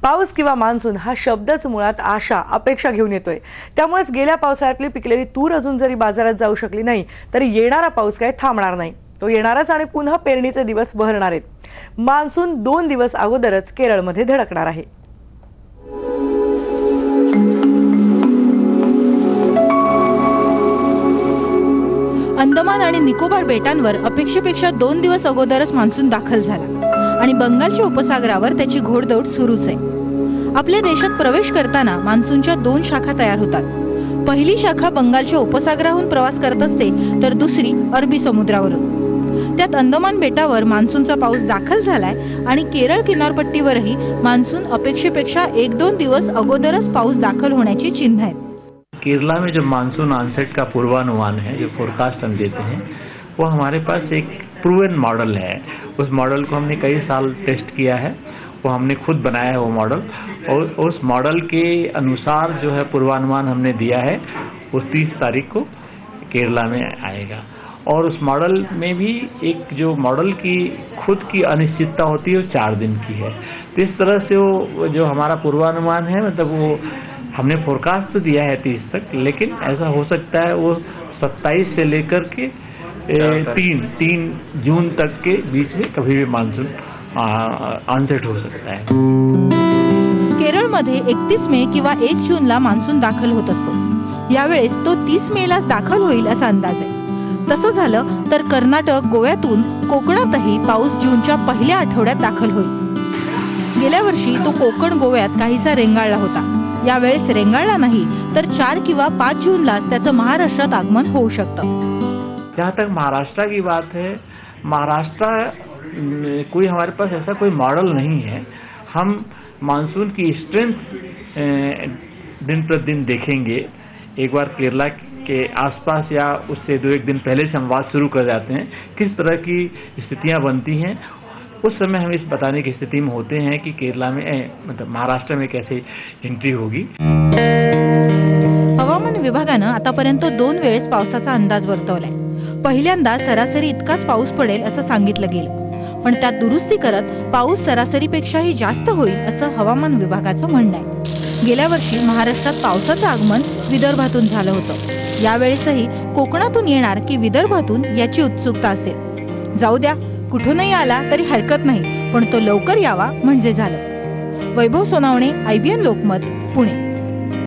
पाऊस किंवा मान्सून हा शब्दच मुळात आशा, अपेक्षा घेऊन येतोय। त्यामुळेच गेल्या पावसाळ्यातली पिकलेली तूर अजून जरी बाजारात जाऊ शकली नाही तरी येणारा पाऊस काय थांबणार नाही। तो येणारच आणि पुन्हा पेरणीचे दिवस बहरणार आहेत। मान्सून 2 दिवस अगोदरच केरळमध्ये धडकणार आहे। अंदमान आणि निकोबार बेटांवर अपेक्षेपेक्षा 2 दिवस अगोदरच मान्सून दाखल झाला आणि बंगालच्या उपसागरावर त्याची घोडदौड सुरूच आहे। आपल्या देशात प्रवेश करताना मान्सूनच्या 2 शाखा तयार होतात। पहिली शाखा बंगालच्या उपसागराहून प्रवास करत असते तर दुसरी अरबी समुद्रावरून। त्यात अंदमान बेटावर मान्सूनचा पाऊस दाखल झालाय आणि केरळ किनारपट्टीवरही मान्सून अपेक्षेपेक्षा 1-2 दिवस अगोदरच पाऊस दाखल होण्याची चिन्ह आहेत। केरला में जो मानसून ऑनसेट का पूर्वानुमान है, जो फोरकास्ट हम देते हैं, वो हमारे पास एक प्रूवन मॉडल है। उस मॉडल को हमने कई साल टेस्ट किया है, वो हमने खुद बनाया है वो मॉडल, और उस मॉडल के अनुसार जो है पूर्वानुमान हमने दिया है वो 30 तारीख को केरला में आएगा। और उस मॉडल में भी एक जो मॉडल की खुद की अनिश्चितता होती है वो 4 दिन की है। तो इस तरह से वो जो हमारा पूर्वानुमान है, मतलब वो हमने फोरकास्ट तो दिया है 30 तक, लेकिन ऐसा हो सकता है वो 27 से लेकर के 3 जून तक के बीच में कभी भी मानसून ऑनसेट हो सकता है। केरळमध्ये 31 मे किंवा 1 जूनला मान्सून दाखल होत असतो। यावेळेस तो 30 मेलाच दाखल होईल असा अंदाज आहे। तसं झालं तर कर्नाटक, गोव्यातून कोकणातही पाऊस जूनच्या पहिल्या आठवड्यात दाखल होईल। गेल्या वर्षी तो कोकण, गोव्यात काहीसा रेंगाळला होता। यावेळेस रेंगाळला नाही तर 4 किंवा 5 जूनलाच त्याचं महाराष्ट्रात आगमन होऊ शकतं। जहाँ तक महाराष्ट्र की बात है, महाराष्ट्र कोई हमारे पास ऐसा कोई मॉडल नहीं है। हम मानसून की स्ट्रेंथ दिन प्रतिदिन देखेंगे। एक बार केरला के आसपास या उससे 2-1 दिन पहले से हम बात शुरू कर जाते हैं किस तरह की स्थितियां बनती हैं। उस समय हम इस बताने की स्थिति में होते हैं कि केरला में मतलब महाराष्ट्र में कैसे एंट्री होगी। हवामान विभागानं आतापर्यंत 2 वेळेस पावसाचा अंदाज वर्तवलाय। पहिल्यांदा सरासरी इतकाच पाऊस पडेल असं सांगितलं गेलं, पण त्यात दुरुस्ती करत पाऊस सरासरीपेक्षाही जास्त होईल असं हवामान विभागाचं म्हणणं आहे। गेल्या वर्षी महाराष्ट्रात पावसाचं आगमन विदर्भातून झालं होतं। यावेळेसही कोकणातून येणार की विदर्भातून याची उत्सुकता असेल। जाऊ द्या, कुठूनही आला तरी हरकत नाही, पण तो लवकर यावा म्हणजे झालं। वैभव सोनावणे, IBN लोकमत, पुणे।